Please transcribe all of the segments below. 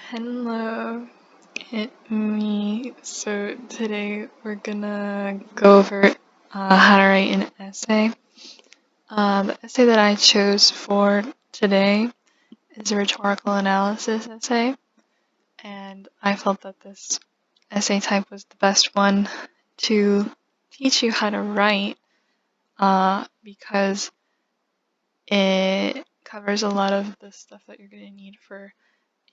Hello, it's me. So today we're gonna go over how to write an essay. The essay that I chose for today is a rhetorical analysis essay, and I felt that this essay type was the best one to teach you how to write because it covers a lot of the stuff that you're gonna need for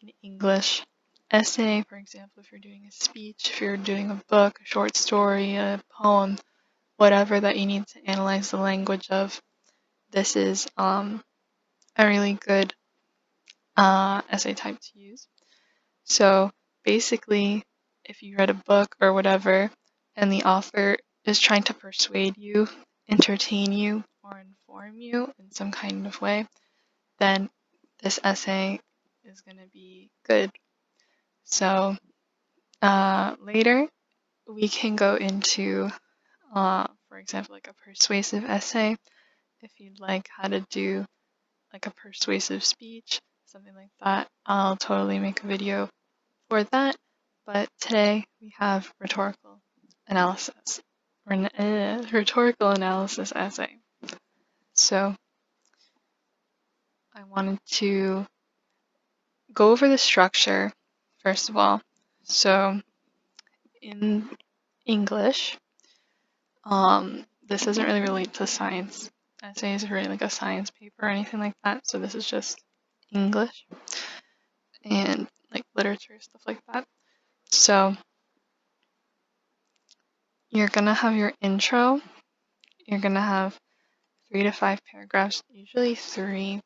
an English essay. For example, if you're doing a speech, if you're doing a book, a short story, a poem, whatever that you need to analyze the language of, this is a really good essay type to use. So basically, if you read a book or whatever, and the author is trying to persuade you, entertain you, or inform you in some kind of way, then this essay is going to be good. So later, we can go into, for example, like a persuasive essay. If you'd like how to do like a persuasive speech, something like that, I'll totally make a video for that. But today we have rhetorical analysis, or rhetorical analysis essay. So I wanted to go over the structure first of all. So in English, this doesn't really relate to science essays or like a science paper or anything like that. So this is just English and like literature, stuff like that. So you're gonna have your intro. You're gonna have 3 to 5 paragraphs, usually 3,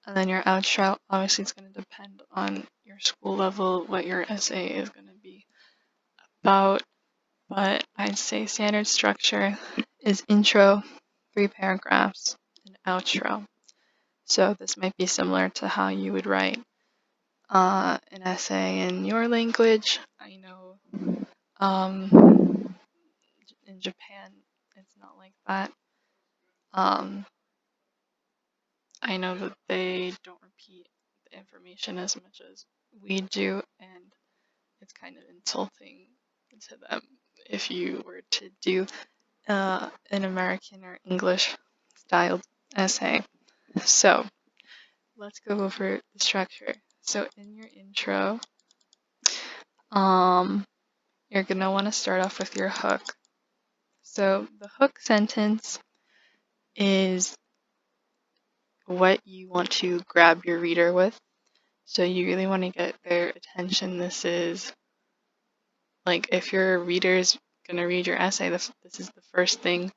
and then your outro. Obviously, it's gonna depend on your school level, what your essay is gonna be about. But I'd say standard structure is intro, 3 paragraphs, and outro. So this might be similar to how you would write an essay in your language. I know in Japan it's not like that. I know that they don't repeat the information as much as we do, and it's kind of insulting to them if you were to do an American or English styled essay. So let's go over the structure. So in your intro, you're gonna want to start off with your hook. So the hook sentence is what you want to grab your reader with. So you really want to get their attention. This is like if your reader's gonna read your essay, this is the first thing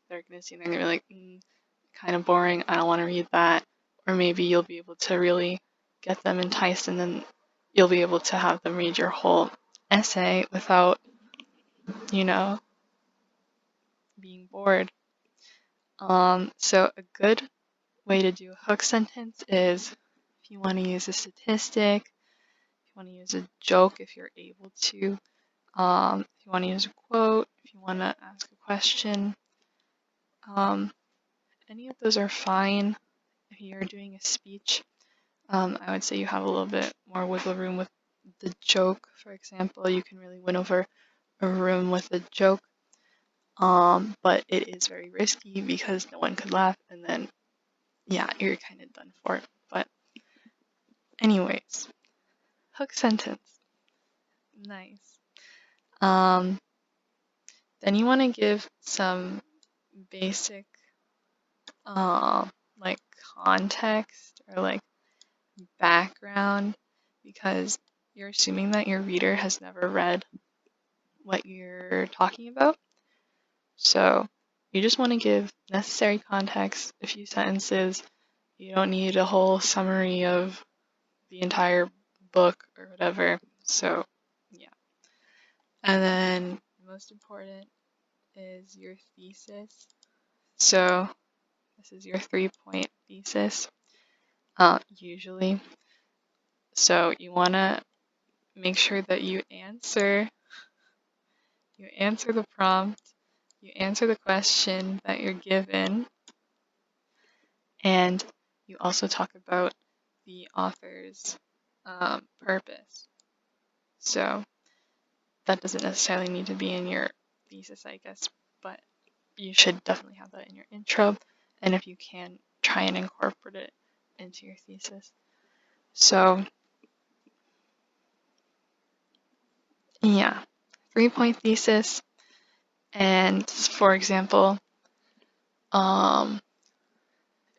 they're gonna see. They're gonna be like, kind of boring. I don't want to read that. Or maybe you'll be able to really get them enticed, and then you'll be able to have them read your whole essay without, being bored. So a good way to do a hook sentence is if you want to use a statistic, if you want to use a joke, if you're able to, if you want to use a quote, if you want to ask a question, any of those are fine. If you're doing a speech, I would say you have a little bit more wiggle room with the joke. For example, you can really win over a room with a joke. But it is very risky because no one could laugh, and then yeah, you're kind of done for. But anyways, hook sentence, nice. Then you want to give some basic, like context or like background because you're assuming that your reader has never read what you're talking about. So you just want to give necessary context, a few sentences. You don't need a whole summary of the entire book or whatever. So yeah. And then most important is your thesis. So this is your 3-point thesis, usually. So you want to make sure that you answer the prompt, you answer the question that you're given, and you also talk about the author's purpose. So that doesn't necessarily need to be in your thesis, I guess, but you should definitely have that in your intro, and if you can, try and incorporate it into your thesis. So yeah, 3-point thesis. And for example,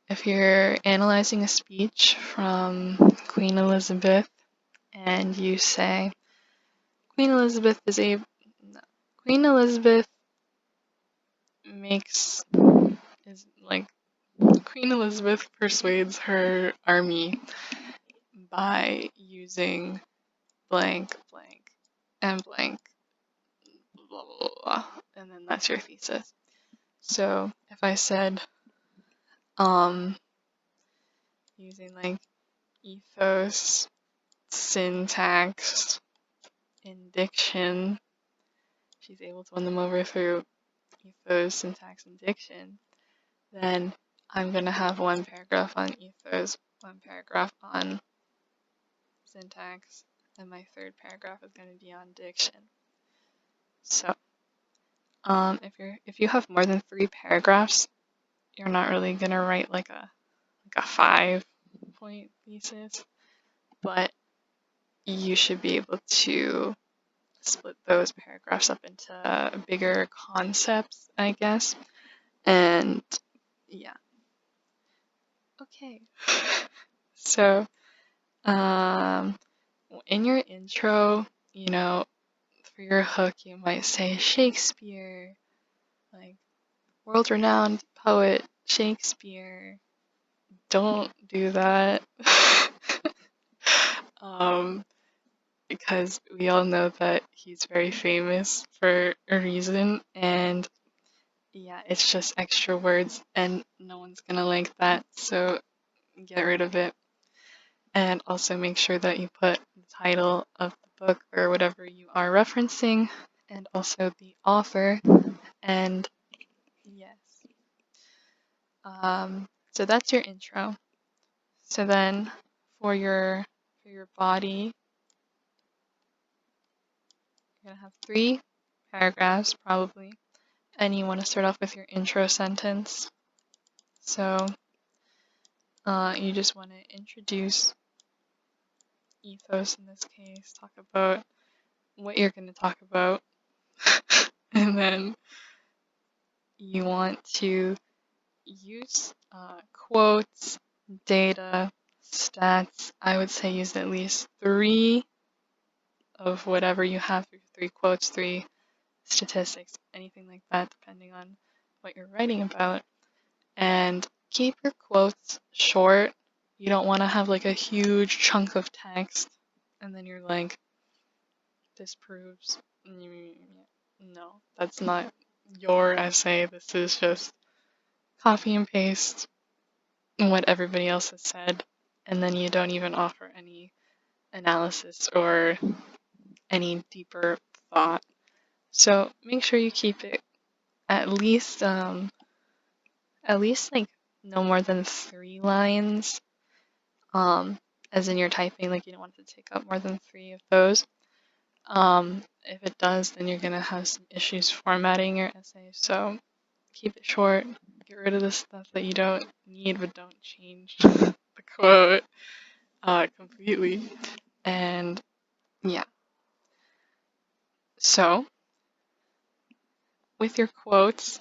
if you're analyzing a speech from Queen Elizabeth and you say Queen Elizabeth Queen Elizabeth makes is like Queen Elizabeth persuades her army by using blank blank and blank blah blah blah, and then that's your thesis. So if I said using like ethos, syntax, and diction, she's able to win them over through ethos, syntax, and diction, then I'm gonna have one paragraph on ethos, one paragraph on syntax, and my third paragraph is gonna be on diction. So if you have more than 3 paragraphs, you're not really gonna write like a 5-point thesis, but you should be able to split those paragraphs up into bigger concepts, I guess. And yeah. Okay. So, in your intro, for your hook, you might say Shakespeare, like world-renowned poet Shakespeare. Don't do that. Because we all know that he's very famous for a reason, and yeah, it's just extra words, and no one's gonna like that, so get rid of it. And also make sure that you put the title of the book or whatever you are referencing, and also the author, and yes. So that's your intro. So then for your body, you're gonna have 3 paragraphs probably, and you want to start off with your intro sentence. So you just want to introduce ethos in this case, talk about what you're going to talk about, and then you want to use quotes, data, stats. I would say use at least 3 of whatever you have, 3 quotes, 3 statistics, anything like that, depending on what you're writing about. And keep your quotes short. You don't want to have like a huge chunk of text and then you're like, this proves. No, that's not your essay. This is just copy and paste what everybody else has said, and then you don't even offer any analysis or any deeper thought. So make sure you keep it at least like no more than 3 lines. As in you're typing, like you don't want it to take up more than 3 of those. If it does, then you're gonna have some issues formatting your essay. So keep it short. Get rid of the stuff that you don't need, but don't change the quote completely. And yeah. So with your quotes,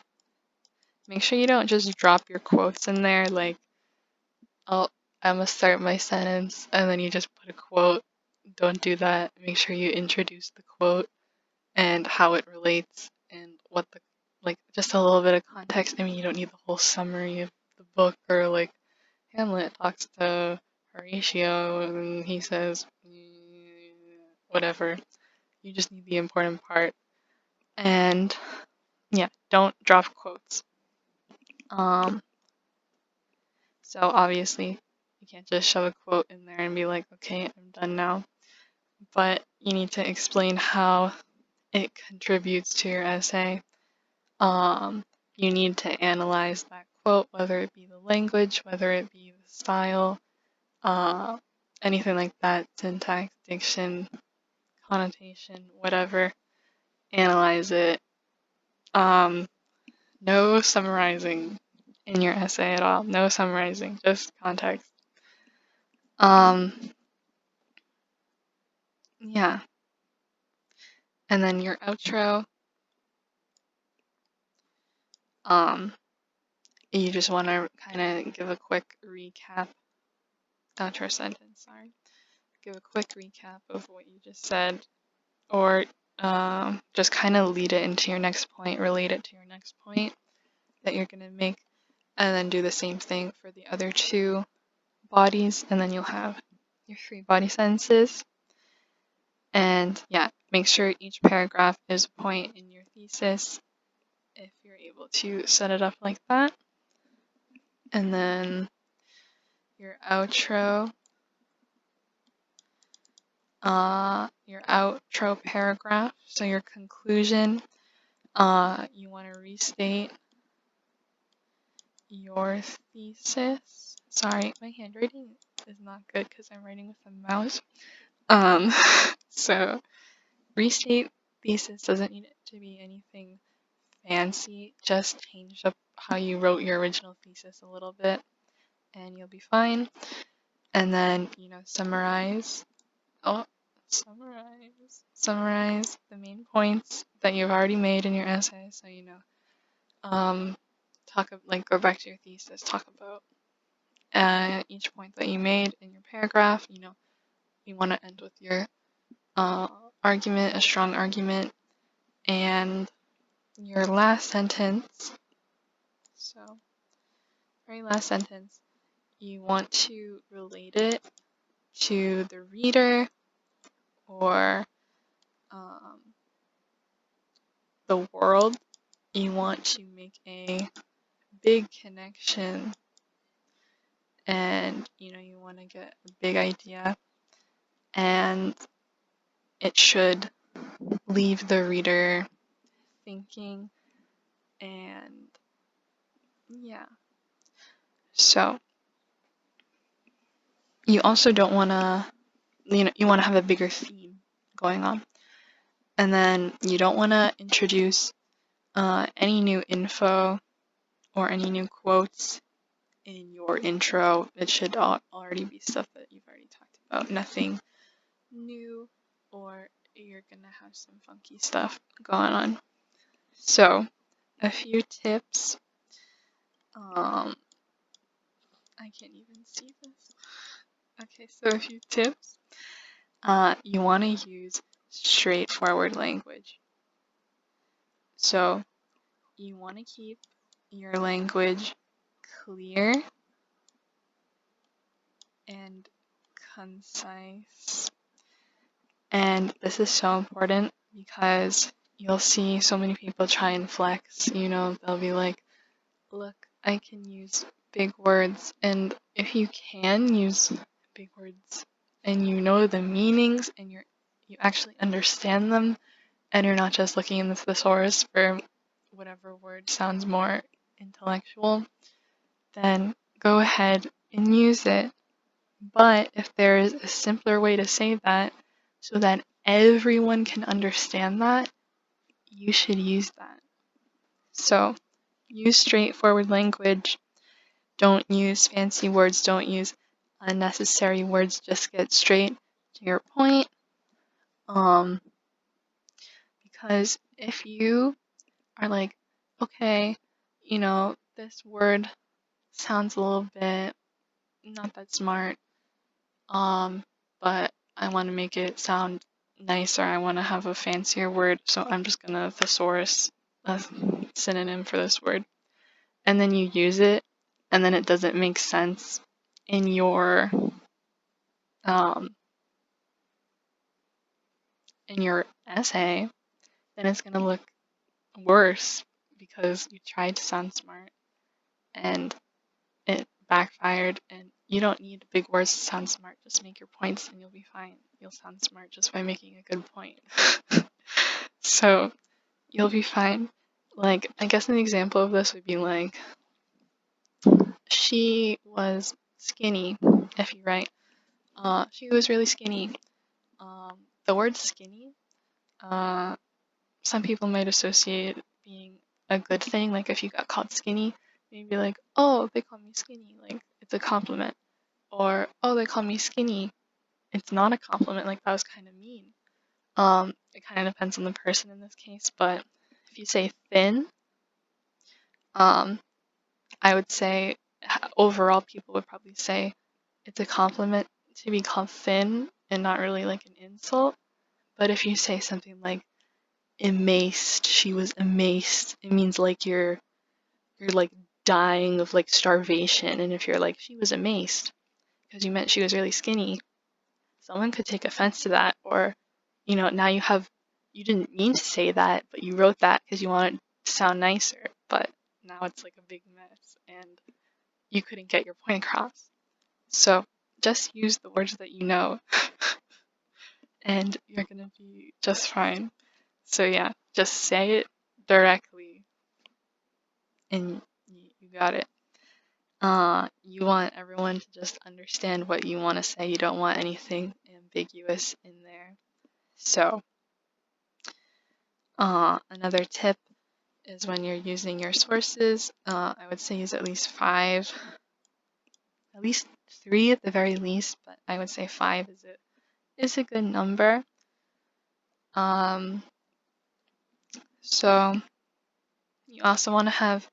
make sure you don't just drop your quotes in there. Like, I'm gonna start my sentence, and then you just put a quote. Don't do that. Make sure you introduce the quote and how it relates and what the just a little bit of context. I mean, you don't need the whole summary of the book, or like Hamlet talks to Horatio and he says whatever. You just need the important part. And yeah, don't drop quotes. So obviously you can't just shove a quote in there and be like, okay, I'm done now. But you need to explain how it contributes to your essay. You need to analyze that quote, whether it be the language, whether it be the style, anything like that, syntax, diction, connotation, whatever, analyze it. No summarizing in your essay at all. No summarizing, just context. Yeah. And then your outro, you just want to kind of give a quick recap. Outro sentence, sorry. Give a quick recap of what you just said, or just kind of lead it into your next point, relate it to your next point that you're going to make, and then do the same thing for the other two bodies, and then you'll have your 3 body sentences. And yeah, make sure each paragraph is a point in your thesis if you're able to set it up like that. And then your outro paragraph, so your conclusion, you want to restate your thesis. Sorry, my handwriting is not good because I'm writing with a mouse. So restate thesis doesn't need it to be anything fancy, just change up how you wrote your original thesis a little bit and you'll be fine. And then, summarize. Summarize the main points that you've already made in your essay. So, go back to your thesis, talk about each point that you made in your paragraph. You want to end with your argument, a strong argument, and your last sentence. So, very last sentence, you want to relate it to the reader or the world. You want to make a big connection, and you want to get a big idea, and it should leave the reader thinking. And yeah, so you also don't want to, you want to have a bigger theme going on, and then you don't want to introduce any new info or any new quotes in your intro. It should already be stuff that you've already talked about, nothing new, or you're gonna have some funky stuff going on. So, a few tips. I can't even see this. Okay, so a few tips. You want to use straightforward language. So, you want to keep your language clear and concise. And this is so important because you'll see so many people try and flex. They'll be like, look, I can use big words. And if you can use big words and you know the meanings and you actually understand them, and you're not just looking in the thesaurus for whatever word sounds more intellectual, then go ahead and use it. But if there is a simpler way to say that so that everyone can understand that, you should use that. So use straightforward language. Don't use fancy words. Don't use unnecessary words. Just get straight to your point. Because if you are like, okay, this word sounds a little bit not that smart, but I want to make it sound nicer. I want to have a fancier word, so I'm just gonna thesaurus a synonym for this word, and then you use it, and then it doesn't make sense in your essay, then it's gonna look worse because you tried to sound smart and it backfired. And you don't need big words to sound smart. Just make your points and you'll be fine. You'll sound smart just by making a good point. So you'll be fine. Like, I guess an example of this would be like, she was skinny. If you write, She was really skinny. The word skinny, some people might associate being a good thing. Like if you got called skinny, you'd be like, oh, they call me skinny. Like it's a compliment. Or, oh, they call me skinny. It's not a compliment. Like that was kind of mean. It kind of depends on the person in this case. But if you say thin, um, I would say overall people would probably say it's a compliment to be called thin and not really like an insult. But if you say something like emaced, she was emaced, it means like you're like dying of like starvation. And if you're like she was emaced because you meant she was really skinny, someone could take offense to that. Or now you didn't mean to say that, but you wrote that because you wanted to sound nicer, but now it's like a big mess and you couldn't get your point across. So just use the words that you know and you're gonna be just fine. So yeah, just say it directly and you got it. You want everyone to just understand what you want to say. You don't want anything ambiguous in there. So another tip is when you're using your sources, I would say use at least 5, at least 3 at the very least, but I would say 5 is a good number. So you also want to have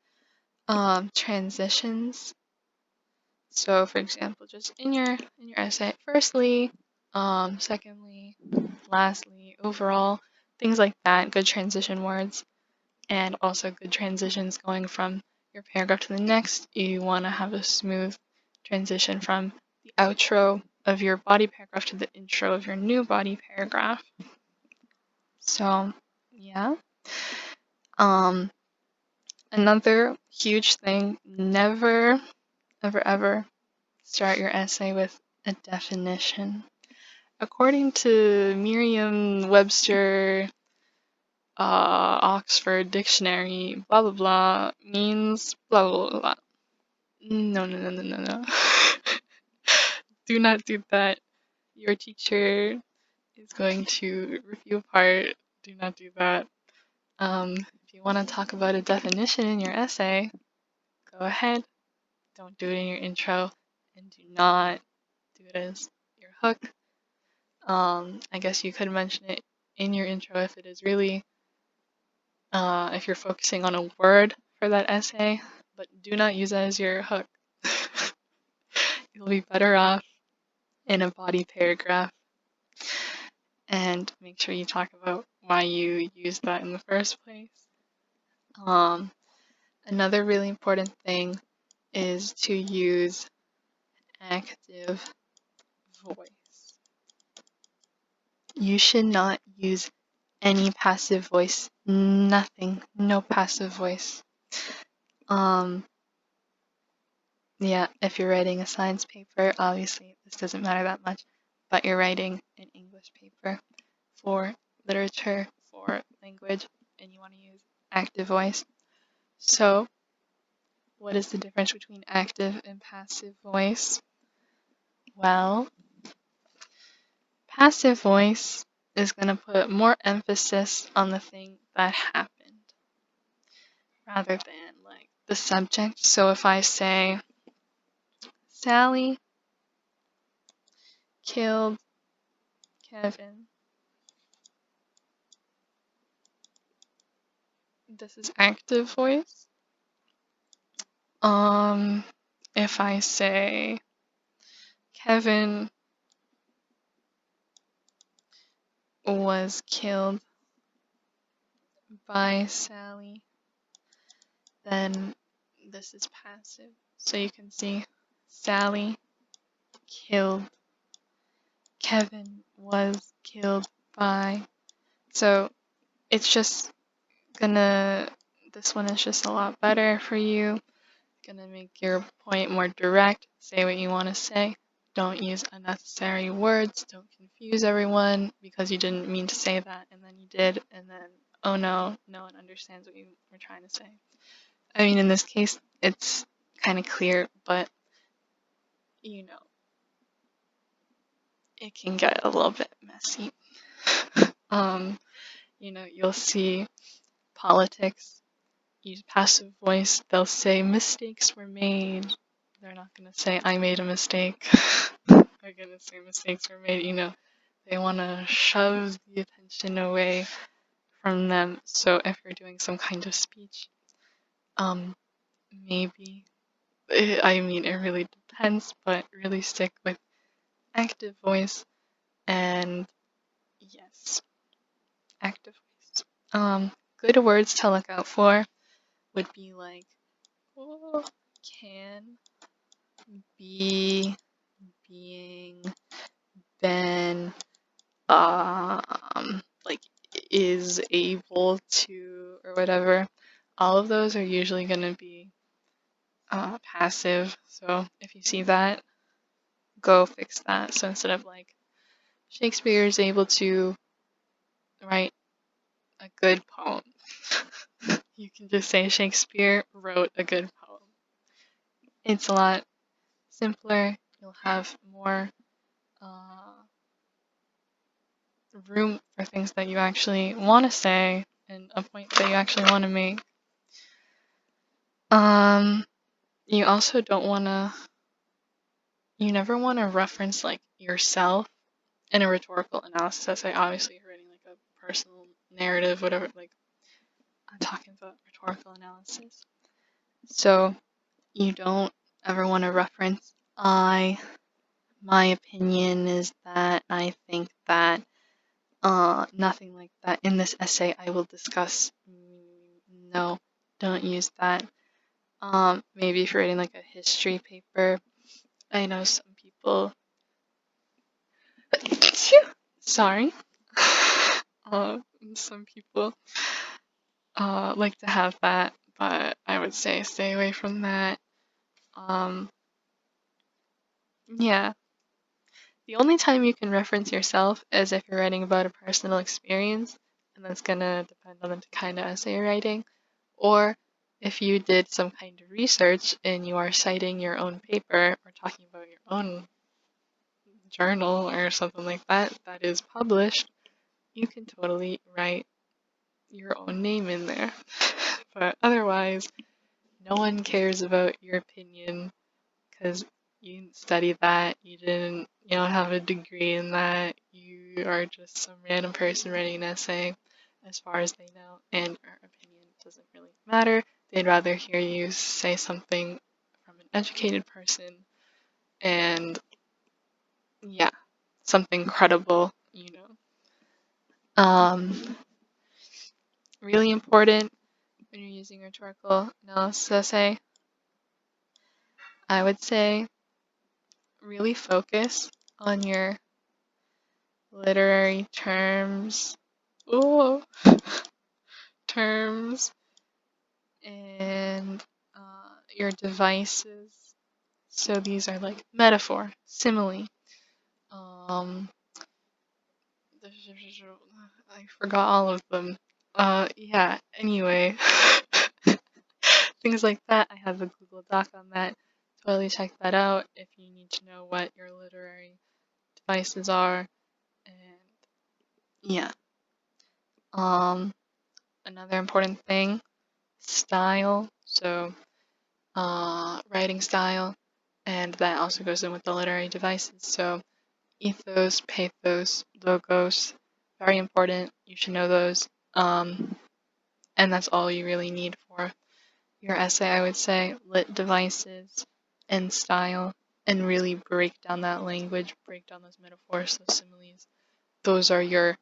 transitions. So for example, just in your essay, firstly, secondly, lastly, overall, things like that, good transition words, and also good transitions going from your paragraph to the next. You want to have a smooth transition from the outro of your body paragraph to the intro of your new body paragraph. So yeah. Another huge thing, never, ever, ever start your essay with a definition. According to Merriam-Webster, Oxford Dictionary, blah blah blah means blah blah blah. Blah. No, no, no, no, no, no. Do not do that. Your teacher is going to rip you apart. Do not do that. If you want to talk about a definition in your essay, go ahead. Don't do it in your intro, and do not do it as your hook. I guess you could mention it in your intro if it is really, if you're focusing on a word for that essay, but do not use that as your hook. You'll be better off in a body paragraph, and make sure you talk about why you used that in the first place. Another really important thing is to use active voice. You should not use any passive voice. Nothing. No passive voice. Yeah, if you're writing a science paper, obviously this doesn't matter that much, but you're writing an English paper for literature, for language, and you want to use active voice. So, what is the difference between active and passive voice? Well, passive voice is going to put more emphasis on the thing that happened rather than like the subject. So if I say, Sally killed Kevin, this is active voice. If I say Kevin was killed by Sally, then this is passive. So you can see Sally killed, Kevin was killed by. So it's just this one is just a lot better for you. Gonna make your point more direct. Say what you want to say. Don't use unnecessary words. Don't confuse everyone because you didn't mean to say that and then you did, and then, oh no, no one understands what you were trying to say. I mean, in this case, it's kind of clear, but you know. it can get a little bit messy. You'll see politics use passive voice. They'll say mistakes were made. They're not gonna say I made a mistake. They're gonna say mistakes were made. They want to shove the attention away from them. So if you're doing some kind of speech, maybe, it really depends, but really stick with active voice and yes, active voice. Good words to look out for would be like, oh, can, be, being, been, like is able to, or whatever. All of those are usually going to be passive. So if you see that, go fix that. So instead of like Shakespeare is able to write a good poem, you can just say Shakespeare wrote a good poem. It's a lot simpler. You'll have more room for things that you actually want to say and a point that you actually want to make. You also don't want to, you never want to reference like yourself in a rhetorical analysis essay. Obviously, you're writing like a personal narrative, whatever, like I'm talking about rhetorical analysis. So you don't ever want to reference my opinion is that, I think that, nothing like that. In this essay I will discuss. No, don't use that. Maybe if you're writing like a history paper, I know some people sorry. Some people like to have that, but I would say stay away from that. Yeah. The only time you can reference yourself is if you're writing about a personal experience, and that's gonna depend on the kind of essay you're writing, or if you did some kind of research and you are citing your own paper or talking about your own journal or something like that that is published, you can totally write your own name in there. But otherwise, no one cares about your opinion because you didn't study that, you don't have a degree in that, you are just some random person writing an essay as far as they know, and your opinion doesn't really matter. They'd rather hear you say something from an educated person and yeah, something credible. Really important when you're using rhetorical analysis essay, I would say really focus on your literary terms. Ooh. Terms and your devices. So these are like metaphor, simile. I forgot all of them. Yeah, anyway. Things like that. I have a Google Doc on that. Totally check that out if you need to know what your literary devices are. And yeah. Another important thing, style. So writing style, and that also goes in with the literary devices. So ethos, pathos, logos, very important. You should know those. And that's all you really need for your essay, I would say. Lit devices and style, and really break down that language, break down those metaphors, those similes. Those are your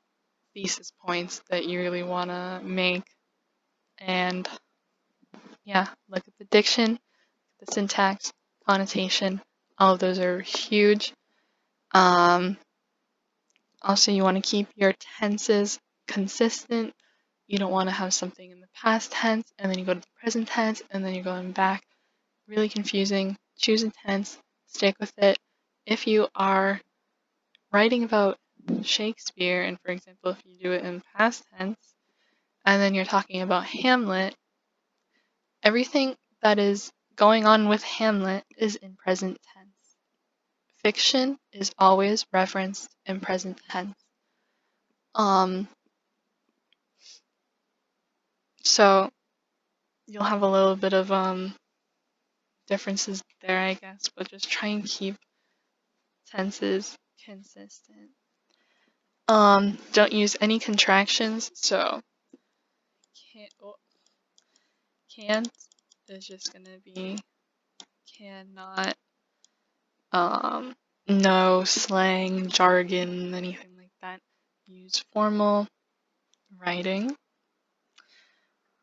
thesis points that you really want to make. And yeah, look at the diction, the syntax, connotation. All of those are huge. Also, you want to keep your tenses consistent. You don't want to have something in the past tense and then you go to the present tense and then you're going back. Really confusing. Choose a tense, stick with it. If you are writing about Shakespeare, and for example, if you do it in past tense, and then you're talking about Hamlet, everything that is going on with Hamlet is in present tense. fiction is always referenced in present tense. So you'll have a little bit of differences there, I guess, but just try and keep tenses consistent. Don't use any contractions, so can't is just gonna be cannot. No slang, jargon, anything like that. Use formal writing.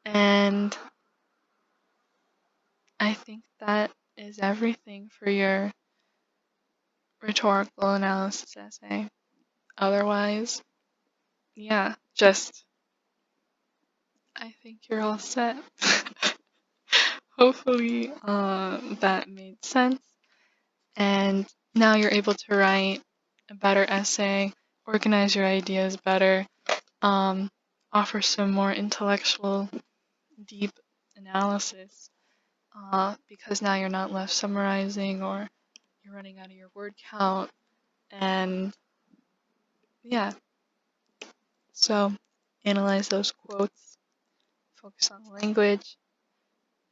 And I think that is everything for your rhetorical analysis essay. Otherwise, yeah, just I think you're all set. Hopefully, that made sense. And now you're able to write a better essay, organize your ideas better, offer some more intellectual, deep analysis, because now you're not left summarizing or you're running out of your word count. And yeah, so analyze those quotes, focus on the language,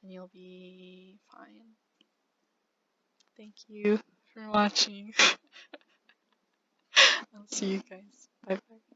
and you'll be fine. Thank you for watching. I'll see you guys. Bye bye.